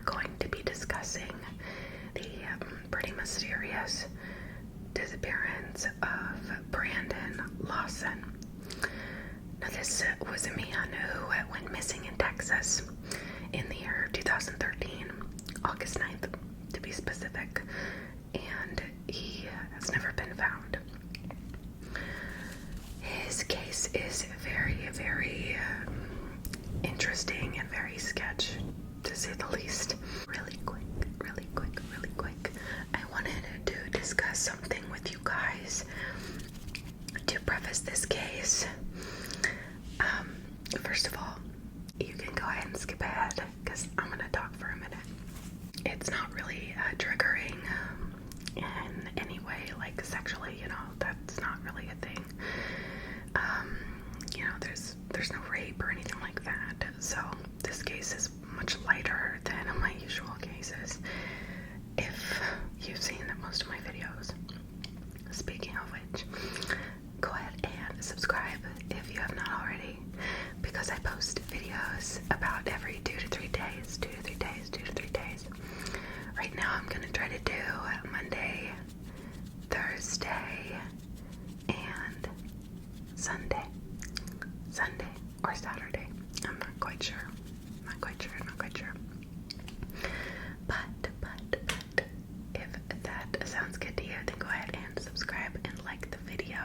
going to be discussing the pretty mysterious disappearance of Brandon Lawson. Now, this was a man who went missing in Texas in the year 2013, August 9th to be specific, and he has never been found. His case is very, very interesting and very sketch, to say the least. Really quick, I wanted to discuss something with you guys to preface this case. First of all, you can go ahead and skip ahead because I'm going to talk for a minute. It's not really triggering in any way, like sexually, that's not really a thing. There's no rape or anything like that. So this case is much lighter than my usual cases, if you've seen most of my videos. Speaking of which, go ahead and subscribe if you have not already, because I post videos about every 2 to 3 days. Right now I'm going to try to do Monday, Thursday, and Sunday or Saturday. I'm not quite sure. But if that sounds good to you, then go ahead and subscribe and like the video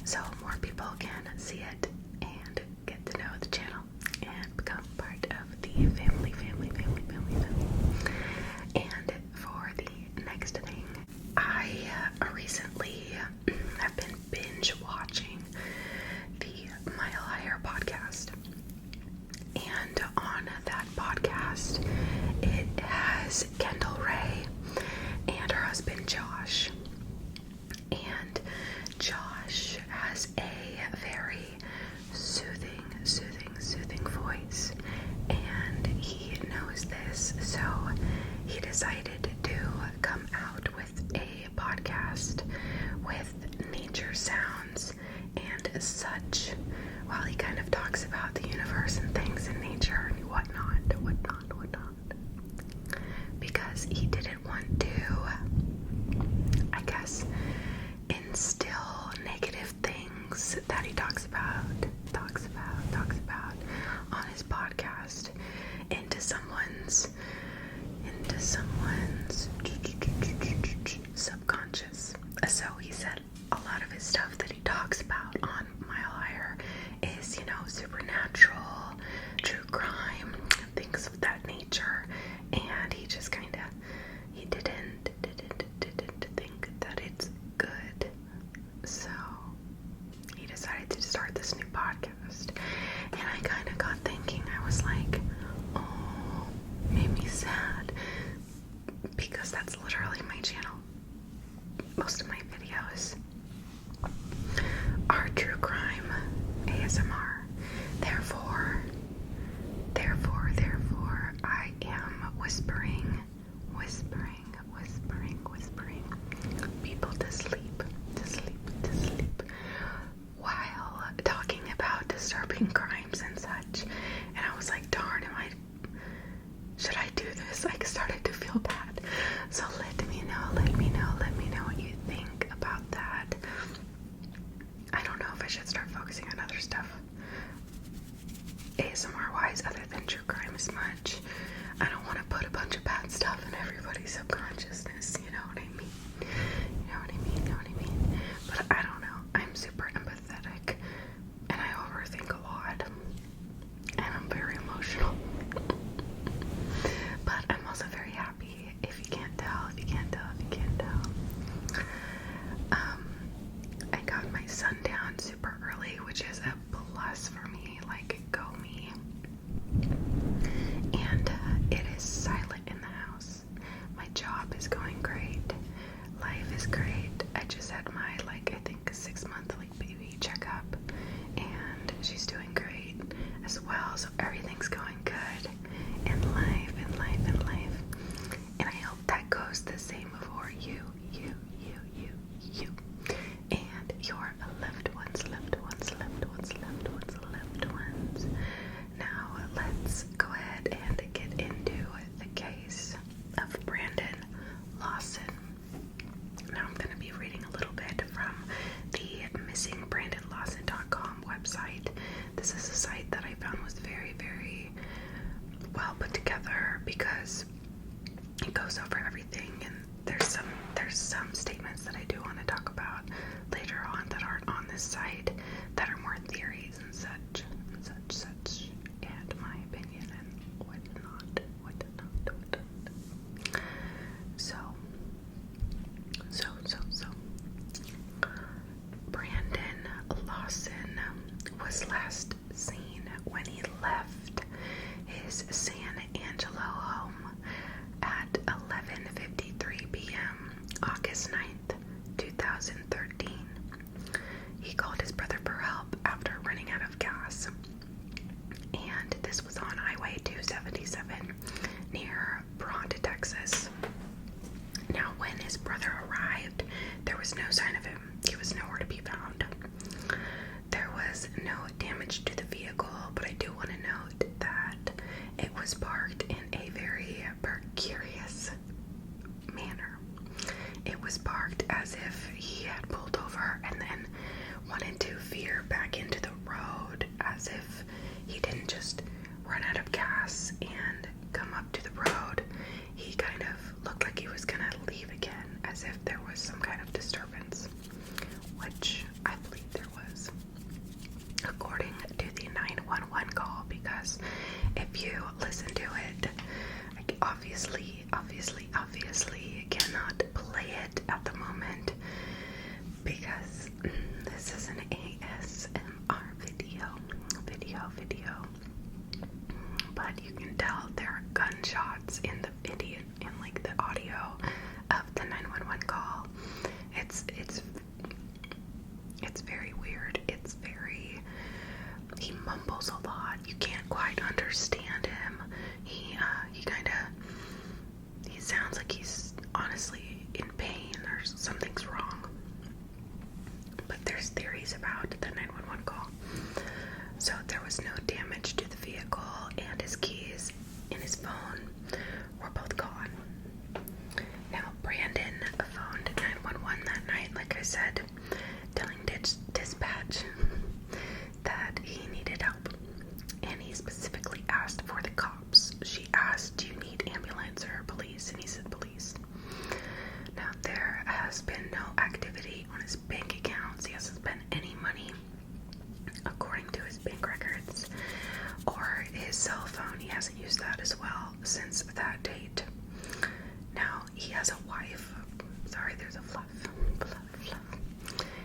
so more people can see it and get to know the channel and become part of the family. And for the next thing, I recently have been binge watching the Mile Higher podcast. And on that podcast, it has Kendall Ray and her husband Josh. And Josh has a very soothing voice, and he knows this, so he decided to come out with a podcast with nature sounds and such, while he kind of talks about the universe and things in nature and whatnot, because he didn't want to, I guess, instill negative things that he talks about on his podcast into someone's subconscious. So he said a lot of his stuff that he talks about on Mile Higher is, supernatural, true crime, things of that nature, and he just he didn't think that it's good. So he decided to start this new podcast, and I kind of got thinking. I was like, oh, made me sad, because that's literally my channel. Most of my videos are true crime ASMR. Therefore, I am whispering people to sleep, while talking about disturbing crimes and such. And I was like, darn, should I do this? I started to feel bad. So let me know what you think about that. I don't know if I should start focusing on other stuff ASMR wise other than true crime as much. I don't want to put a bunch of bad stuff in everybody's subconsciousness, you know what I mean? But I don't know. I'm super empathetic and I overthink a lot. And I'm very emotional. But I'm also very happy, if you can't tell. I got my son down super early, which is a plus for me, like, go me. And it is silent in the house. My job is going great. Life is great. I just had my, I think 6-month baby checkup, and she's doing great as well. So everything's going good in life. And I hope that goes the same for you. And your loved ones. Now let's go ahead and get into the case. because it goes over everything, and there's some statements that I do want to talk about later on that aren't on this site that are more theories and such, and my opinion and whatnot. So. Brandon Lawson was last seen when he left his San Angelo home at 11:53 p.m. August 9th, 2013. He called his brother for help after running out of gas. And this was on Highway 277 near Bronte, Texas. Now, when his brother arrived, there was no sign of him. He was nowhere to be found. There was no damage to the vehicle, but I do want to note that it was parked in a very precarious manner. It was parked as if he had pulled over and then wanted to veer back into the road, as if he didn't just run out of gas and come up to the road. He kind of looked like he was gonna leave again, as if there was some kind of disturbance, which I believe there was, according to the 911 call, because if you listen to it, I obviously cannot play it at the moment because this is an ASMR video, but you can tell there are gunshots in the video, in like the audio of the 911 call. It's very weird. He mumbles a lot. You can't quite understand him. He sounds like he's honestly in pain or something's wrong. But there's theories about the 911 call. So there was no damage to the vehicle, and his keys and his phone were both gone. Now, Brandon phoned 911 that night, like I said, telling dispatch that he needed help, and he specifically asked for the cops. She asked, "Do you need ambulance or police?" And he said police. Now, there has been no activity on his bank accounts. He hasn't spent any money according to his bank records, or his cell phone. He hasn't used that as well since that date. Now, he has a wife. Sorry, there's a fluff.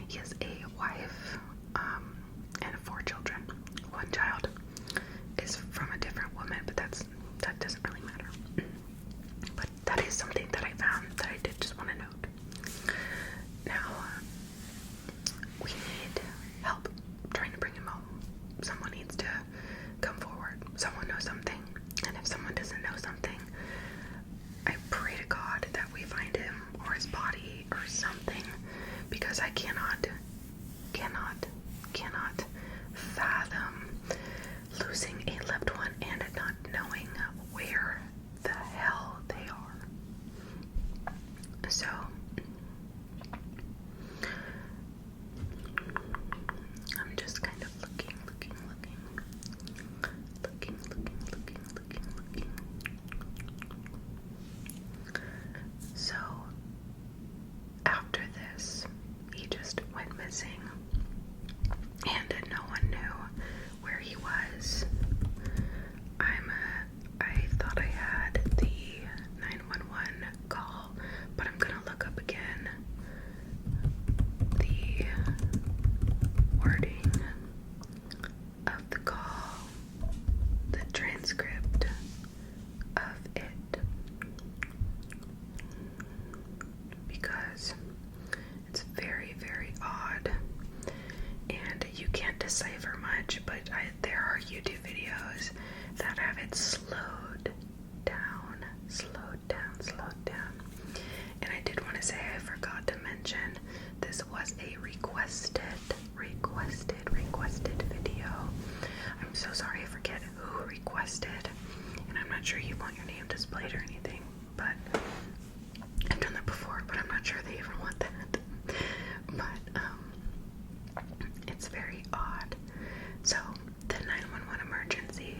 He has a wife and 4 children. One child is from a different woman, but that doesn't really matter. But that is something that I found that I did just want to note. Now, we need help trying to bring him home. Someone needs to come forward. Someone knows something. And if someone doesn't know something, I pray to God that we find him or his body or something, because I cannot fathom losing a loved one and not knowing where the hell they are. So I'm just kind of looking. So after this, he just went missing, and no one knew where he was. I thought I had the 911 call, but I'm gonna look up again the wording of the call, the transcript of it, because it's very, very odd, and you can't decipher much, but there are YouTube videos that have it slowed down. And I did want to say, I forgot to mention, this was a requested video. I'm so sorry, I forget who requested, and I'm not sure you want your name displayed or anything, but I've done that before, but I'm not sure they even want that. But it's very odd. So the 911 emergency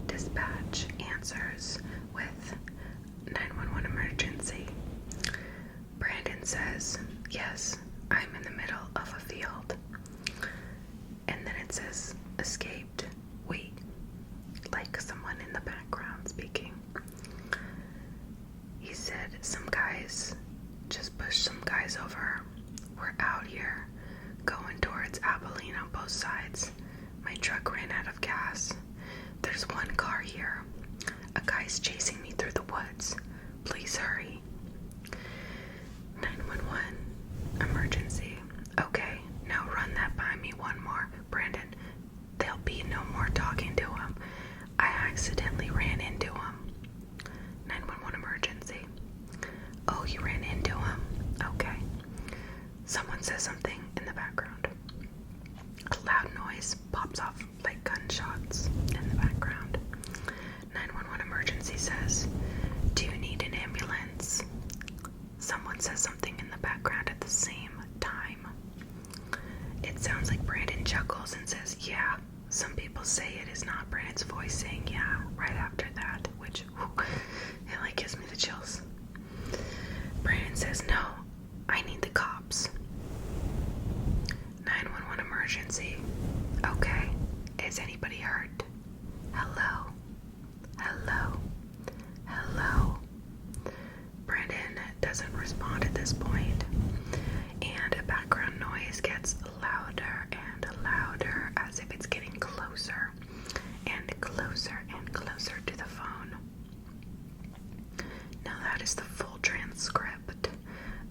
dispatch answers with, guys. Just pushed some guys over. We're out here, going towards Abilene on both sides. My truck ran out of gas. There's one car here. A guy's chasing me through the woods. Please hurry. 911. Emergency. Okay, now run that by me one more. Brandon, there'll be no more talking to him. I accidentally ran into him. 911 emergency. Oh, you ran into him? Okay. Someone says something in the background. A loud noise pops off like gunshots in the background. 911 emergency says, do you need an ambulance? Someone says something in the background at the same time. It sounds like Brandon chuckles and says, yeah. Some people say it is not Brandon's voice saying yeah right after that, which, it like gives me the chills. Brandon says, no, I need the cops. 911 emergency. Okay, is anybody hurt? Hello? Hello? Hello? Brandon doesn't respond at this point, and a background noise gets louder and louder as if it's getting closer and closer and closer to the phone. Now that is the full transcript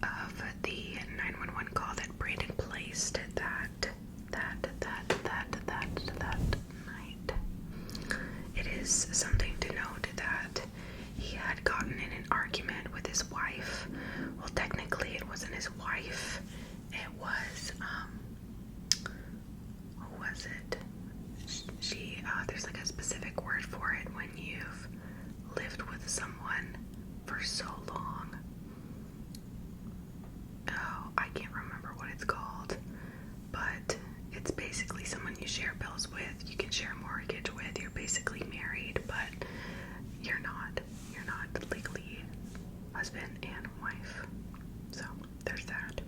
of the 911 call that Brandon placed that night. It is something to note that he had gotten in an argument with his wife. Well, technically it wasn't his wife. It was, who was it? There's like a specific word for it when you've lived with someone for so long. Oh, I can't remember what it's called, but it's basically someone you share bills with, you can share a mortgage with, you're basically married, but you're not legally husband and wife. So there's that.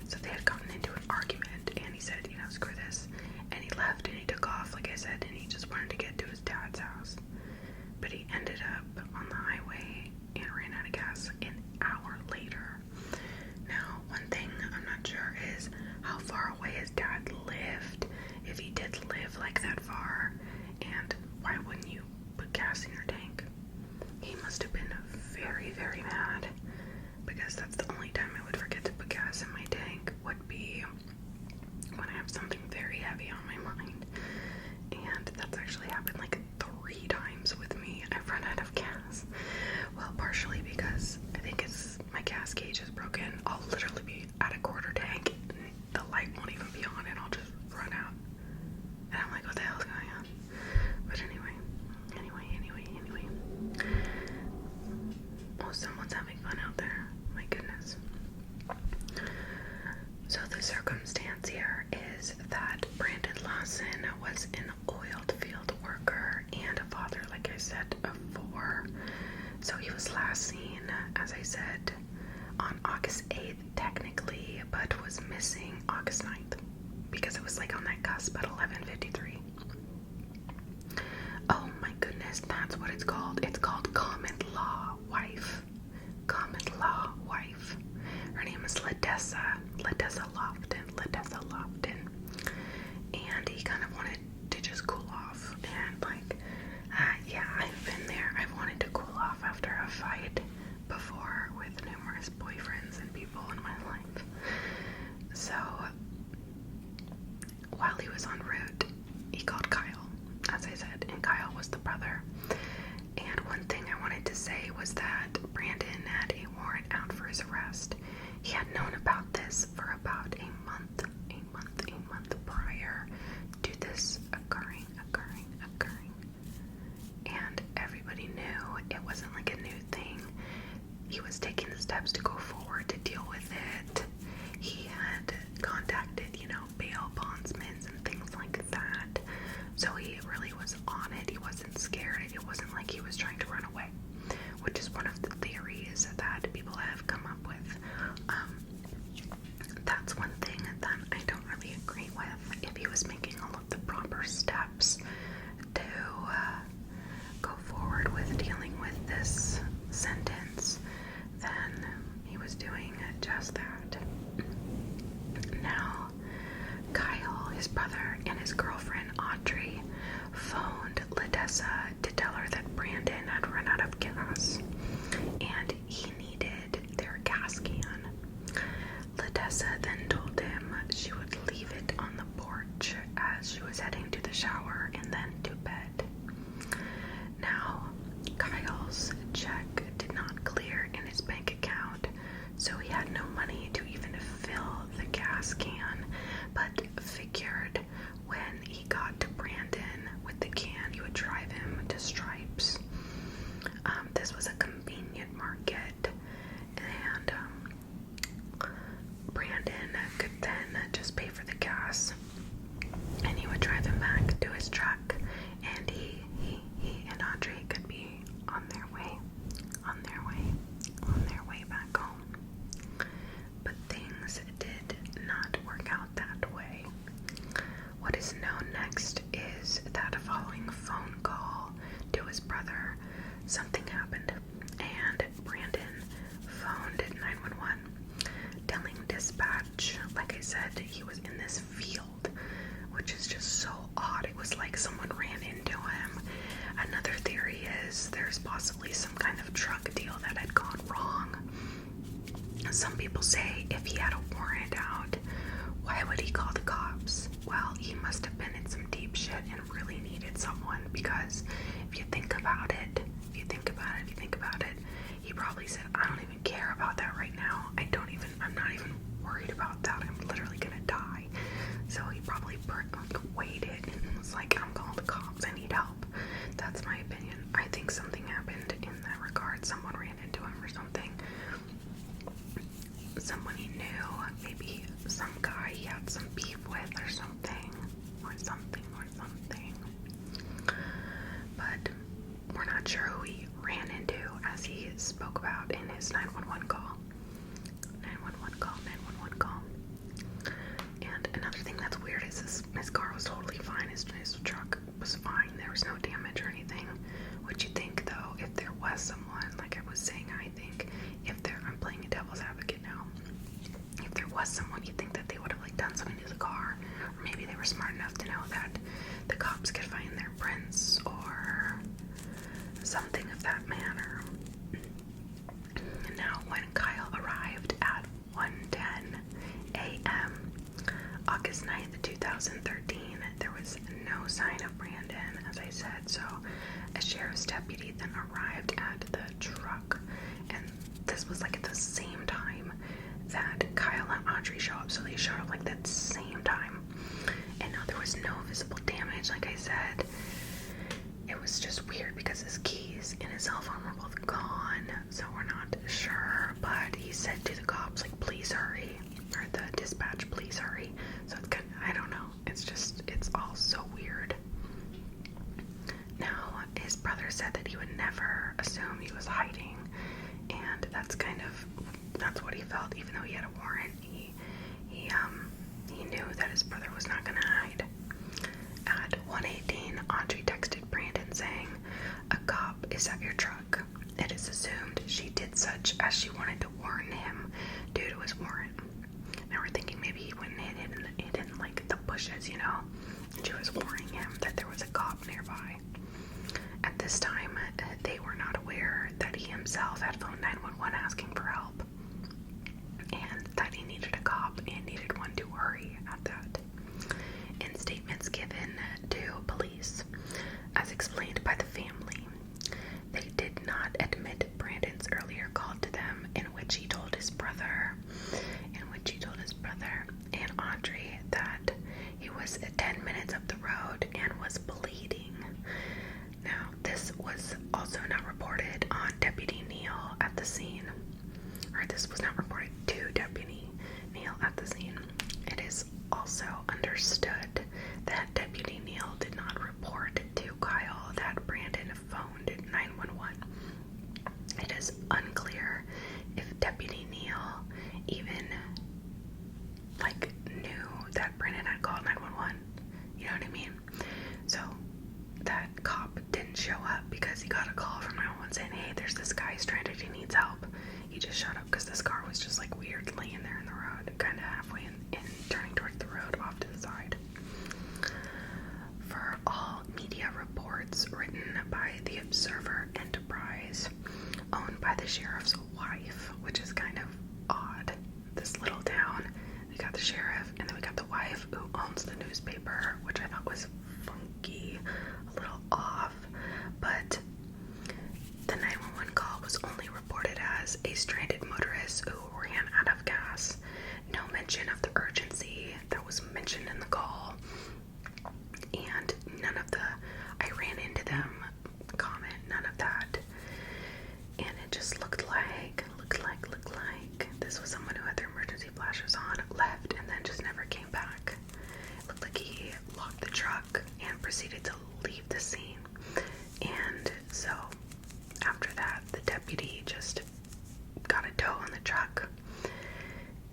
So they had gotten into an argument, and he said, screw this, and he left and he took off, like I said, and he just wanted to get to his dad's house. But he ended up on the highway and ran out of gas an hour later. Now, one thing I'm not sure is how far away his dad lived, if he did live like that far, and why wouldn't you put gas in your tank? He must have been very, very mad, because that's the only time I would forget to put gas in my tank would be when I have something very heavy on my mind. And that's actually happened like 3 times with me. I've run out of gas. Well, partially because I think it's my gas gauge is broken. I'll literally be at a quarter tank and the light won't even be on and I'll just run out. And I'm like, what the hell's going on? But anyway. Oh, someone's having fun out there. My goodness. So the circumstance here is that Brandon Lawson was an oil field worker and a father, like I said, of 4. So he was last seen, as I said, on August 8th technically, but was missing August 9th because it was like on that cusp at 11:53. Oh my goodness, that's what it's called. It's called common law wife. Common law wife. Her name is Ledessa Lofton. And he kind of wanted to just cool off. And like, yeah, I've been there. I've wanted to cool off after a fight before with numerous boyfriends and people in my life. So, while he was en route, he called Kyle, as I said, and Kyle was the brother. And one thing I wanted to say was that Brandon had a warrant out for his arrest. He had known about this for about a month prior to this occurring. And everybody knew it wasn't like a new thing. He was taking the steps to go forward to deal with it. He had contacted, bail bondsmen and things like that. So he really was on it. He wasn't scared. It wasn't like he was trying to run away, which is one of the theories that people have come up with. That's one thing that I don't really agree with. If he was making all of the proper steps to go forward with dealing with this sentence, then doing just that. Now, Kyle, his brother, and his girlfriend Audrey phoned Ledessa to tell her that Brandon had run out of gas and he needed their gas can. Ledessa then told him she would leave it on the porch as she was heading to the shower and then to bed. Now, Kyle's check did not clear in his bank account, so he had no money to even fill the gas can, but figured when he got to Brandon with the can, he would drive him to Stripes. This was a convenient market, and Brandon could then just pay for the gas, and he would drive him back to his truck, and he and Audrey could be on their way back home. But things did not work out that way. What is known next is that following a phone call to his brother, something happened, and Brandon phoned 911, telling dispatch, like I said, he was in this field, which is just so odd. It was like someone ran into him. Another theory is there's possibly some kind of drug deal that had gone wrong. Some people say if he had a warrant out, why would he call the cops? Well, he must have been in some deep shit and really needed someone, because if you think about it, he probably said, I don't even care about that right now. I'm not even worried about that. I'm literally gonna die. So he probably waited and was like, I'm calling the cops, I need help. That's my opinion. I think something happened in that regard. Someone ran into him or something. Someone he knew, maybe some guy he had some beef with or something. But we're not sure who he ran into, as he spoke about in his 911 call. And another thing that's weird is his car was totally fine. His truck was fine. There was no damage or anything. What you think, though, if there was someone, like I was saying, I think I'm playing a devil's advocate now. If there was someone, you'd think that they would have done something to the car, or maybe they were smart enough to know that the cops could find their prints or something of that manner. Now, when Kyle arrived at 1:10 a.m. August 9th, 2013, there was no sign of Brandon, as I said, so a sheriff's deputy then arrived at the truck, and this was at the same time that Kyle and Audrey showed up, so they showed up at the same time. And now there was no visible damage, like I said. It was just weird because his keys and his cell phone were both gone, so we're not sure, but he said to the cops, please hurry, or the dispatch, please hurry. So it's kind of, I don't know, it's all so weird. Now, his brother said that he would never assume he was hiding, and that's what he felt. Even though he had a warrant, he knew that his brother was not going to hide. At 1:18, Audrey texted Brandon saying, a cop is at your truck. It is assumed she did such as she wanted to warn him due to his warrant. Now we're thinking maybe he went and hid in the bushes, and she was warning him that there was a cop nearby. At this time, they were not aware that he himself had phoned 911 asking for help, and that he needed a cop and needed one to hurry at that. In statements given to police, as explained by the family, they did not admit Brandon's earlier call to them in which he told his brother and Audrey that he was 10 minutes up the road and was bleeding. Now, this was also not reported on Deputy Neal at the scene, or this was not reported to Deputy Neal at the scene. It is also understood that Deputy Neal did not report to Kyle that Brandon phoned 911. It is unclear if Deputy Neal even knew that Brandon had called 911. You know what I mean? So that cop didn't show up because he got a call from 911 saying, hey, there's this guy stranded, he needs help. He just showed up because this car was just laying there in the road, kind of halfway in turning towards the road off to the side. For all media reports written by the Observer Enterprise, owned by the sheriff's wife, which is kind of odd. This little town, we got the sheriff, and then we got the wife who owns the newspaper, which I thought was funky, a little off. But the 911 call was only reported as a stranded motorist who ran out of gas. No mention of the urgency that was mentioned in the call, and none of the "I ran into them" comment, none of that. And it just looked like this was someone who had their emergency flashers on, left, and then just never came back. It looked like he locked the truck and proceeded to leave the scene. And so after that, the deputy just got a tow on the truck,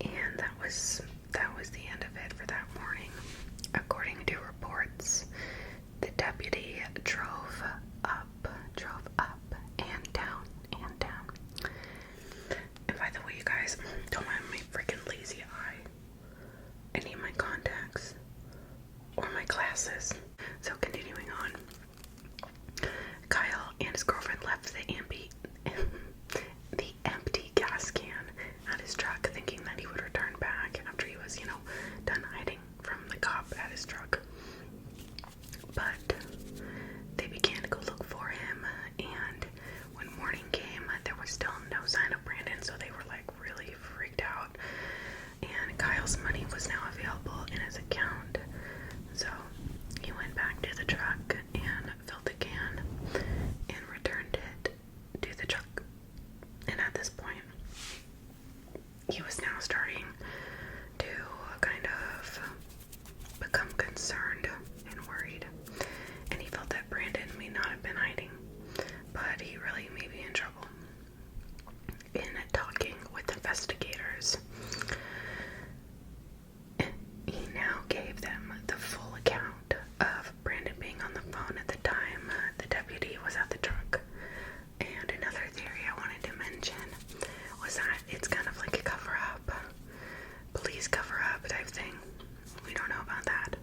and that was the end of it for that morning. According to reports, the deputy drove up and down. And by the way, you guys, don't mind my freaking lazy eye. I need my contacts or my glasses. So continuing on, Kyle and his girlfriend left the empty gas can at his truck, thinking that he would return back after he was, done hiding from the cop at his truck. But they began to go look for him, and when morning came, there was still no sign of Brandon, so they were like really freaked out. And Kyle's money was now available in his account, so he went back to the truck and filled the can and returned it to the truck. And at this point, he was now starting to kind of become concerned and worried, and he felt that Brandon may not have been hiding, but he really may be in trouble. In talking with investigators, he now gave them the full account of Brandon being on the phone at the time the deputy was at the truck. And another theory I wanted to mention was that it's kind of like a cover-up, police cover-up type thing. We don't know about that.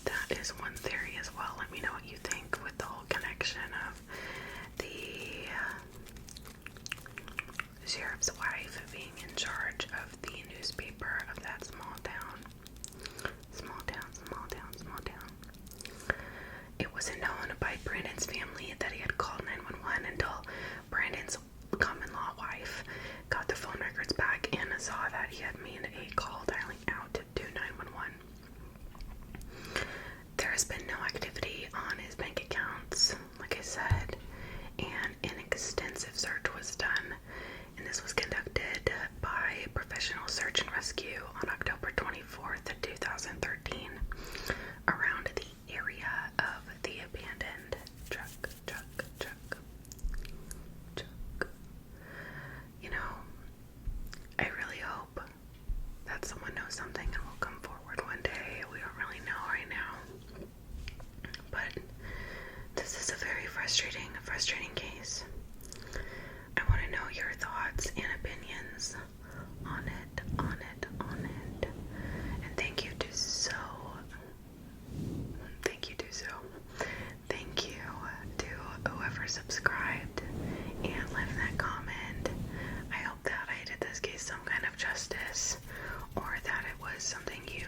That is one theory as well. Let me know what you think with the whole connection of the sheriff's wife being in charge of the newspaper of that small town. It wasn't known by Brandon's family that he had called 911 until Brandon's common-law wife got the phone records back and saw that he had made a call dialing out to 911. There has been no activity on his bank accounts, like I said, and an extensive search was done, and this was conducted by Professional Search and Rescue on October 24th, 2013, around the area of the abandoned truck. I really hope that someone knows something and will come forward one day. We don't really know right now. But this is a very frustrating case. I want to know your thoughts and opinions on it. And thank you to whoever subscribed and left that comment. I hope that I did this case some kind of justice, or that it was something you